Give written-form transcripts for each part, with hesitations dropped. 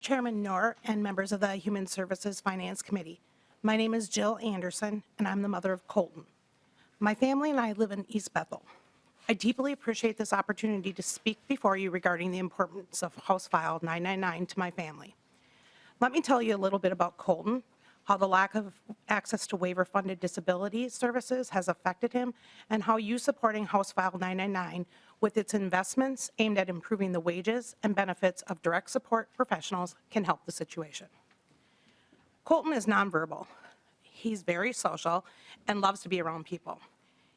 Chairman Knorr and members of the Human Services Finance Committee. My name is Jill Anderson, and I'm the mother of Colton. My family and I live in East Bethel. I deeply appreciate this opportunity to speak before you regarding the importance of House File 999 to my family. Let me tell you a little bit about Colton, how the lack of access to waiver-funded disability services has affected him, and how you supporting House File 999 with its investments aimed at improving the wages and benefits of direct support professionals can help the situation. Colton is nonverbal. He's very social and loves to be around people.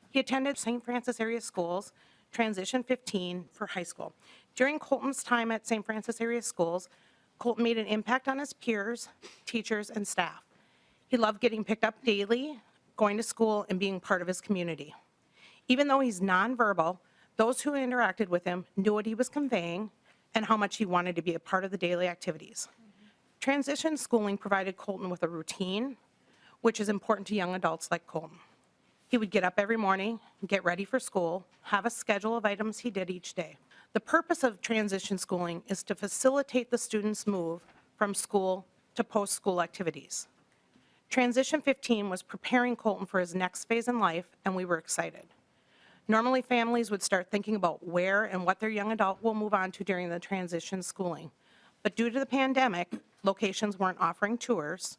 He attended St. Francis Area Schools, Transition 15 for high school. During Colton's time at St. Francis Area Schools, Colton made an impact on his peers, teachers, and staff. He loved getting picked up daily, going to school, and being part of his community. Even though he's nonverbal, those who interacted with him knew what he was conveying and how much he wanted to be a part of the daily activities. Transition schooling provided Colton with a routine, which is important to young adults like Colton. He would get up every morning, get ready for school, have a schedule of items he did each day. The purpose of transition schooling is to facilitate the student's move from school to post-school activities. Transition 15 was preparing Colton for his next phase in life, and we were excited. Normally, families would start thinking about where and what their young adult will move on to during the transition schooling. But due to the pandemic, locations weren't offering tours,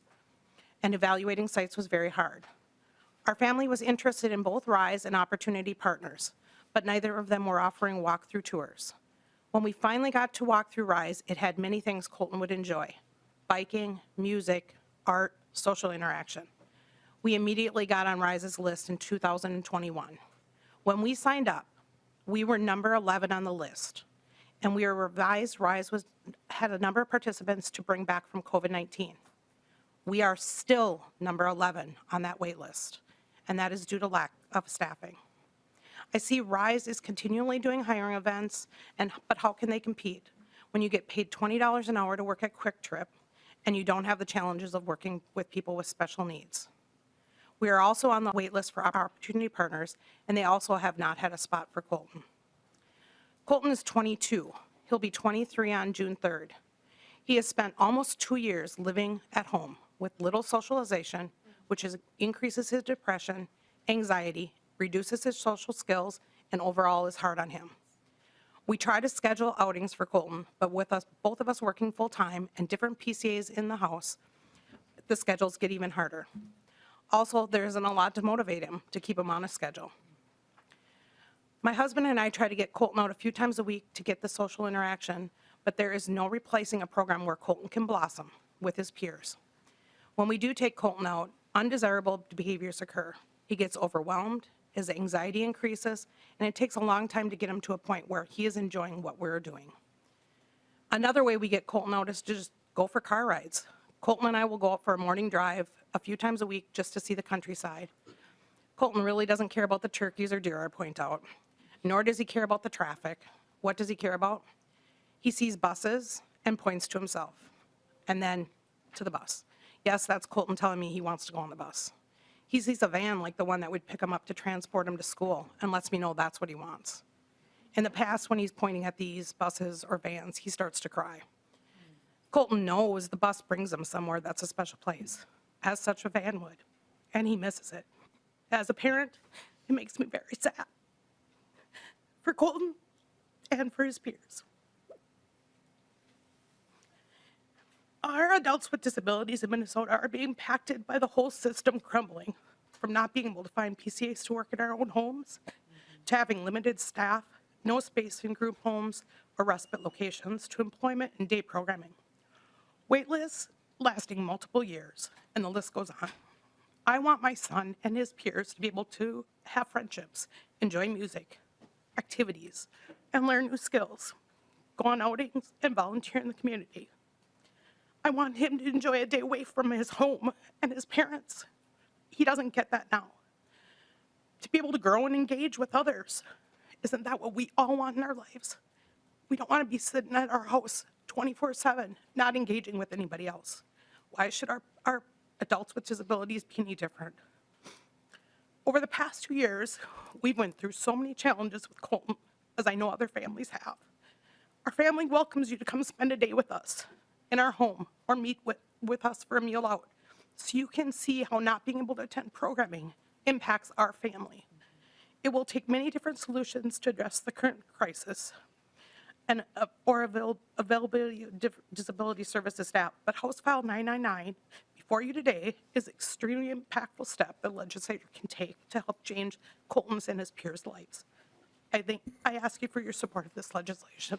and evaluating sites was very hard. Our family was interested in both RISE and Opportunity Partners, but neither of them were offering walkthrough tours. When we finally got to walk through RISE, it had many things Colton would enjoy: biking, music, art, social interaction. We immediately got on RISE's list in 2021. When we signed up, we were number 11 on the list, and we were revised. RISE had a number of participants to bring back from COVID-19. We are still number 11 on that wait list, and that is due to lack of staffing. I see RISE is continually doing hiring events, but how can they compete when you get paid $20 an hour to work at Quick Trip and you don't have the challenges of working with people with special needs? We are also on the wait list for Opportunity Partners, and they also have not had a spot for Colton. Colton is 22. He'll be 23 on June 3rd. He has spent almost 2 years living at home with little socialization, which increases his depression, anxiety, reduces his social skills, and overall is hard on him. We try to schedule outings for Colton, but with both of us working full-time and different PCAs in the house, the schedules get even harder. Also, there isn't a lot to motivate him to keep him on a schedule. My husband and I try to get Colton out a few times a week to get the social interaction, but there is no replacing a program where Colton can blossom with his peers. When we do take Colton out, undesirable behaviors occur. He gets overwhelmed, his anxiety increases, and it takes a long time to get him to a point where he is enjoying what we're doing. Another way we get Colton out is to just go for car rides. Colton and I will go out for a morning drive a few times a week just to see the countryside. Colton really doesn't care about the turkeys or deer, I point out, nor does he care about the traffic. What does he care about? He sees buses and points to himself, and then to the bus. Yes, that's Colton telling me he wants to go on the bus. He sees a van like the one that would pick him up to transport him to school and lets me know that's what he wants. In the past, when he's pointing at these buses or vans, he starts to cry. Colton knows the bus brings him somewhere that's a special place, as such a van would, and he misses it. As a parent, it makes me very sad for Colton and for his peers. Our adults with disabilities in Minnesota are being impacted by the whole system crumbling, from not being able to find PCAs to work in our own homes, to having limited staff, no space in group homes or respite locations, to employment and day programming. Wait lists lasting multiple years, and the list goes on. I want my son and his peers to be able to have friendships, enjoy music, activities, and learn new skills, go on outings, and volunteer in the community. I want him to enjoy a day away from his home and his parents. He doesn't get that now. To be able to grow and engage with others. Isn't that what we all want in our lives? We don't want to be sitting at our house 24/7, not engaging with anybody else. Why should our adults with disabilities be any different? Over the past 2 years, we've went through so many challenges with Colton, as I know other families have. Our family welcomes you to come spend a day with us. in our home or meet with us for a meal out, so you can see how not being able to attend programming impacts our family. It will take many different solutions to address the current crisis and availability of disability services staff, but House File 999 before you today is an extremely impactful step the legislature can take to help change Colton's and his peers' lives. I ask you for your support of this legislation.